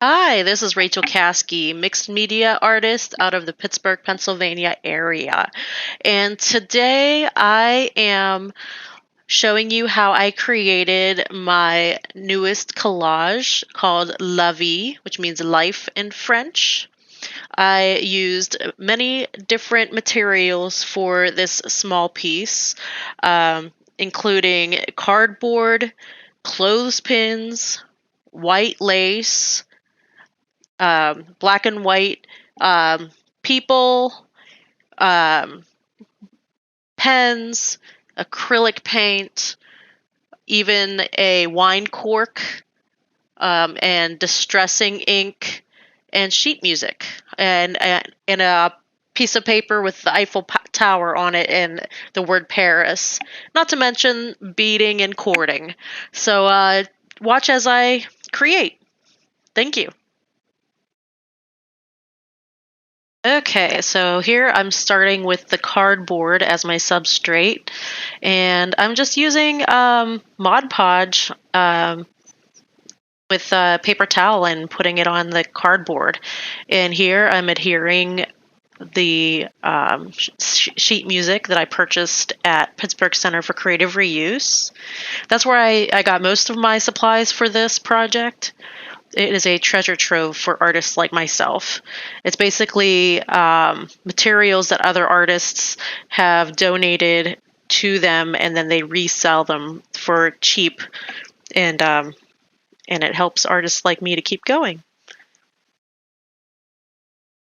Hi, this is Rachel Caskey, mixed media artist out of the Pittsburgh, Pennsylvania area. And today I am showing you how I created my newest collage called La Vie, which means life in French. I used many different materials for this small piece, including cardboard, clothespins, white lace, black and white um, people, um, pens, acrylic paint, even a wine cork, and distressing ink, and sheet music, and a piece of paper with the Eiffel Tower on it and the word Paris. Not to mention beading and cording. So watch as I create. Thank you. Okay, so here I'm starting with the cardboard as my substrate, and I'm just using Mod Podge with paper towel and putting it on the cardboard. And here I'm adhering the sheet music that I purchased at Pittsburgh Center for Creative Reuse. That's where I got most of my supplies for this project. It is a treasure trove for artists like myself. It's basically materials that other artists have donated to them, and then they resell them for cheap, and it helps artists like me to keep going.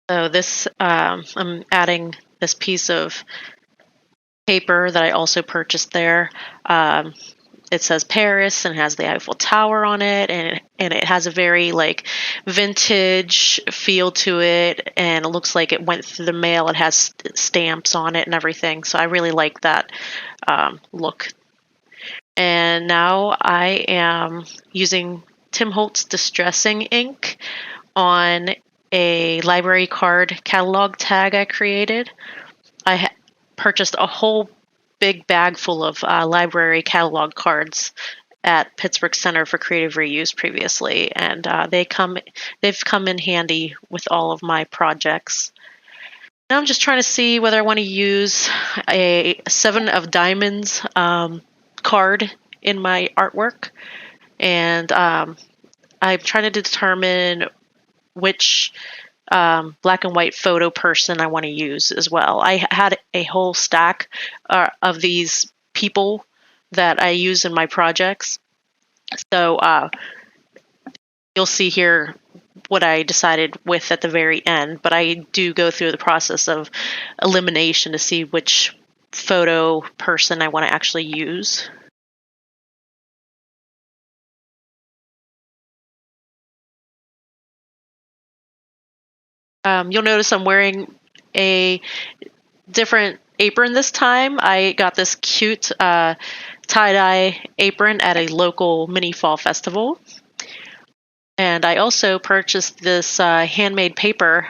So this, I'm adding this piece of paper that I also purchased there. It says Paris and has the Eiffel Tower on it, and it has a very like vintage feel to it, and it looks like it went through the mail. It has stamps on it and everything, so I really like that look. And now I am using Tim Holtz Distressing ink on a library card catalog tag I created. I purchased a whole big bag full of library catalog cards at Pittsburgh Center for Creative Reuse previously, and they've come in handy with all of my projects. Now I'm just trying to see whether I want to use a Seven of Diamonds card in my artwork, and I'm trying to determine which black and white photo person I want to use as well. I had a whole stack of these people that I use in my projects. So you'll see here what I decided with at the very end, but I do go through the process of elimination to see which photo person I want to actually use. You'll notice I'm wearing a different apron this time. I got this cute tie-dye apron at a local mini fall festival. And I also purchased this handmade paper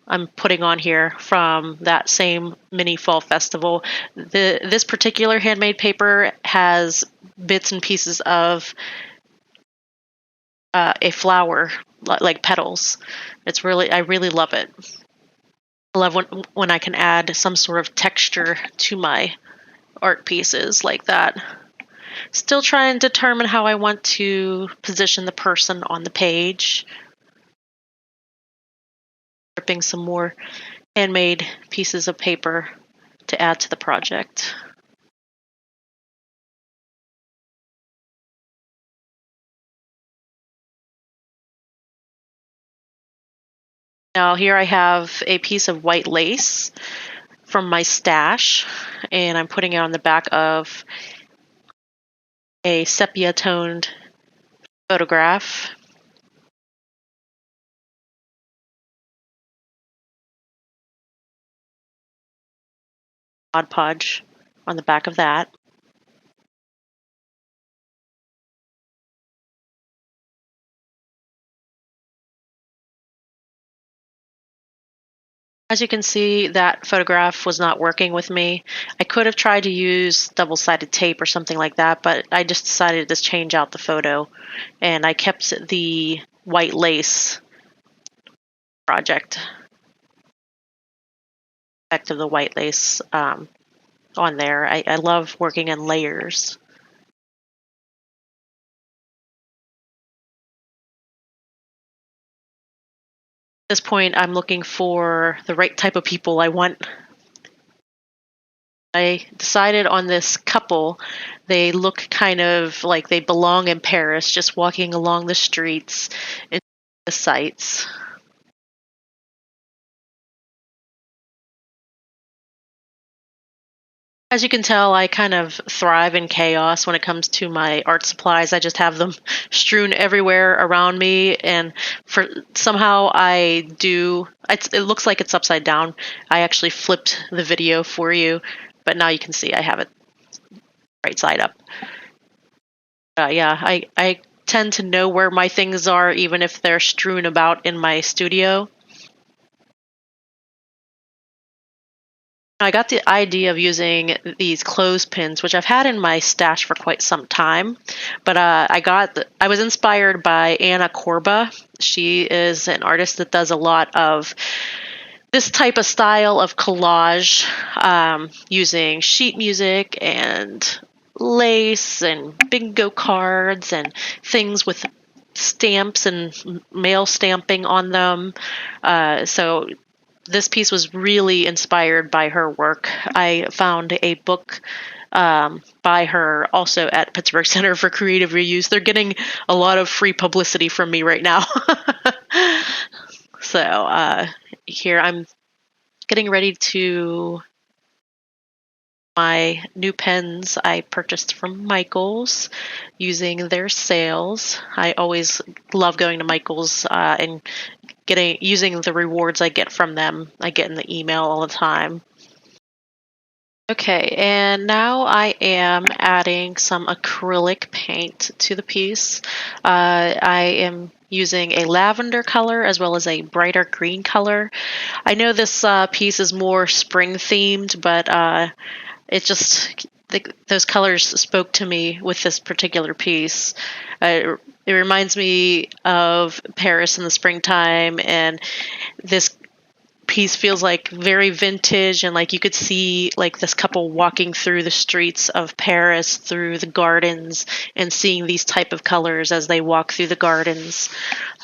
I'm putting on here from that same mini fall festival. This particular handmade paper has bits and pieces of a flower, like petals. I really love it. I love when I can add some sort of texture to my art pieces like that. Still trying to determine how I want to position the person on the page. Ripping some more handmade pieces of paper to add to the project. Now here I have a piece of white lace from my stash, and I'm putting it on the back of a sepia toned photograph. Mod Podge on the back of that. As you can see, that photograph was not working with me. I could have tried to use double-sided tape or something like that, but I just decided to change out the photo. And I kept the white lace project. Effect of the white lace on there. I love working in layers. At this point, I'm looking for the right type of people I want. I decided on this couple. They look kind of like they belong in Paris, just walking along the streets in the sights. As you can tell, I kind of thrive in chaos when it comes to my art supplies. I just have them strewn everywhere around me, and for somehow I do. It looks like it's upside down. I actually flipped the video for you, but now you can see I have it right side up. Yeah, I tend to know where my things are, even if they're strewn about in my studio. I got the idea of using these clothespins, which I've had in my stash for quite some time. But I was inspired by Anna Korba. She is an artist that does a lot of this type of style of collage, using sheet music and lace and bingo cards and things with stamps and mail stamping on them. So this piece was really inspired by her work. I found a book by her also at Pittsburgh Center for Creative Reuse. They're getting a lot of free publicity from me right now. So here I'm getting ready to my new pens I purchased from Michaels using their sales. I always love going to Michaels and using the rewards I get from them. I get in the email all the time. Okay, and now I am adding some acrylic paint to the piece. I am using a lavender color as well as a brighter green color. I know this piece is more spring themed, but it just those colors spoke to me with this particular piece. It reminds me of Paris in the springtime, and this piece feels like very vintage, and like you could see like this couple walking through the streets of Paris, through the gardens, and seeing these type of colors as they walk through the gardens.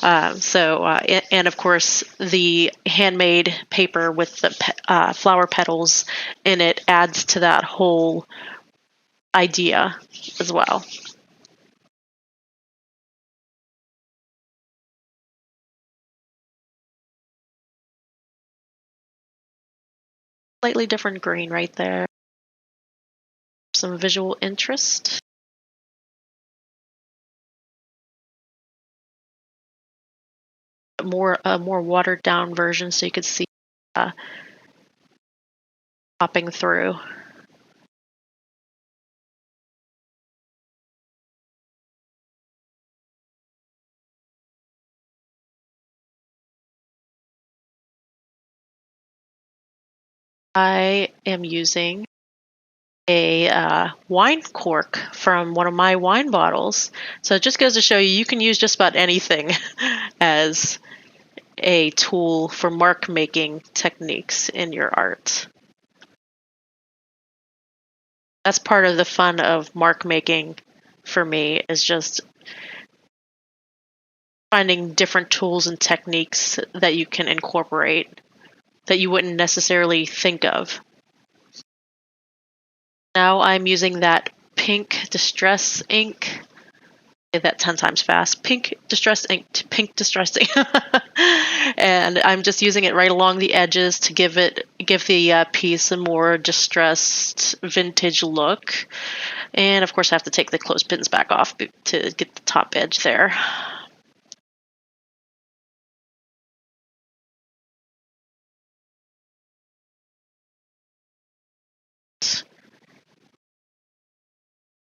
And of course the handmade paper with the flower petals in it adds to that whole idea as well. Slightly different green right there. Some visual interest. A more watered down version so you could see uh, popping through. I am using a wine cork from one of my wine bottles. So it just goes to show you, you can use just about anything as a tool for mark making techniques in your art. That's part of the fun of mark making for me, is just finding different tools and techniques that you can incorporate that you wouldn't necessarily think of. Now I'm using that pink distress ink. Say that 10 times fast. Pink distress ink to pink distress ink. And I'm just using it right along the edges to give the piece a more distressed vintage look. And of course I have to take the clothespins back off to get the top edge there.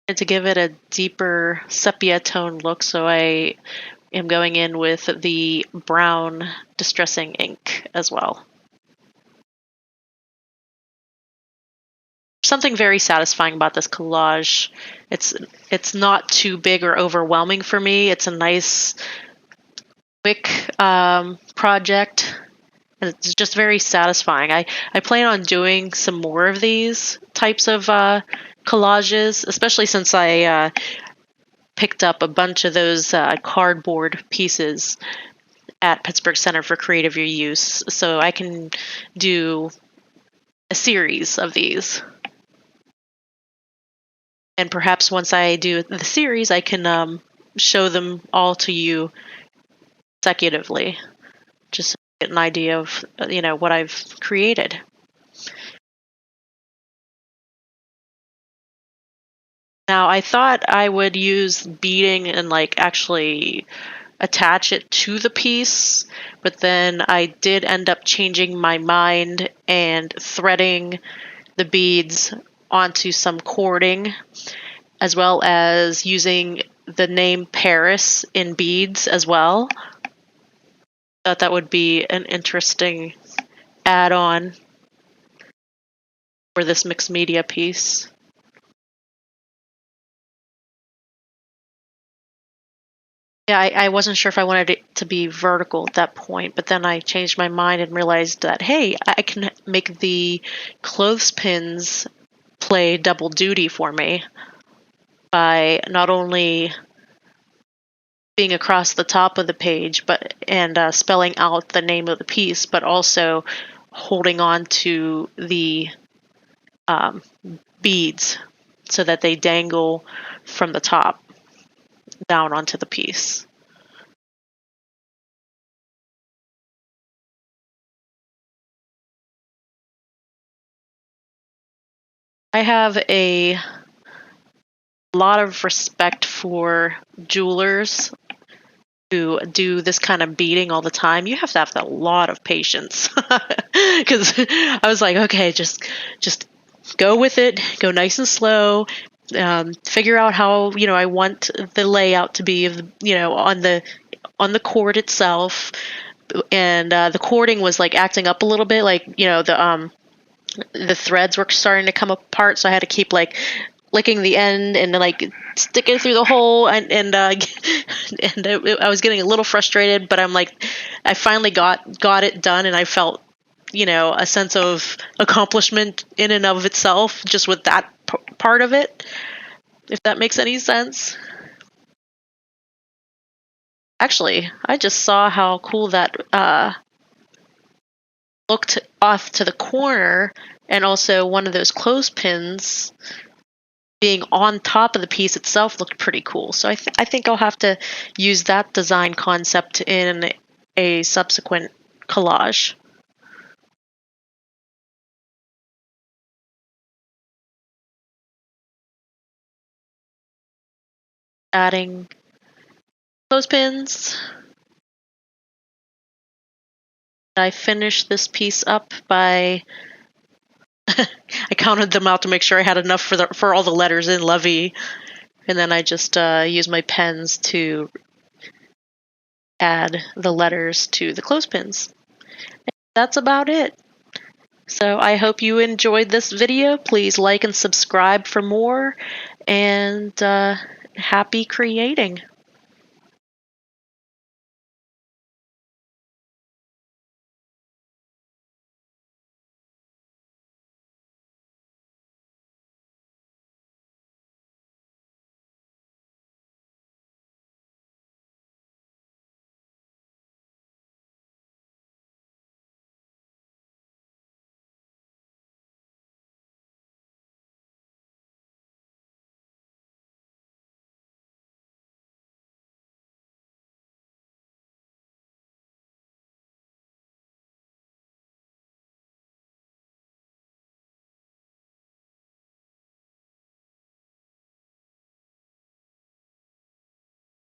And to give it a deeper sepia tone look, so I am going in with the brown distressing ink as well. Something very satisfying about this collage. It's not too big or overwhelming for me. It's a nice quick project. And it's just very satisfying. I plan on doing some more of these types of collages, especially since I picked up a bunch of those cardboard pieces at Pittsburgh Center for Creative Reuse, so I can do a series of these. And perhaps once I do the series, I can show them all to you consecutively, just to get an idea of what I've created. Now, I thought I would use beading and actually attach it to the piece, but then I did end up changing my mind and threading the beads onto some cording, as well as using the name Paris in beads as well. Thought that would be an interesting add-on for this mixed media piece. Yeah, I wasn't sure if I wanted it to be vertical at that point, but then I changed my mind and realized that, hey, I can make the clothespins play double duty for me by not only being across the top of the page and spelling out the name of the piece, but also holding on to the beads so that they dangle from the top down onto the piece. I have a lot of respect for jewelers who do this kind of beading all the time. You have to have a lot of patience, because I was like, okay, just go with it, go nice and slow, figure out how I want the layout to be of on the cord itself, and the cording was acting up a little bit, the threads were starting to come apart, so I had to keep licking the end and stick it through the hole, and I was getting a little frustrated, but I finally got it done, and I felt a sense of accomplishment in and of itself just with that part of it, if that makes any sense. Actually, I just saw how cool that looked off to the corner, and also one of those clothespins being on top of the piece itself looked pretty cool. So I think I'll have to use that design concept in a subsequent collage. Adding clothespins. I finished this piece up by I counted them out to make sure I had enough for all the letters in La Vie, and then I just used my pens to add the letters to the clothespins. That's about it. So I hope you enjoyed this video. Please like and subscribe for more, and happy creating.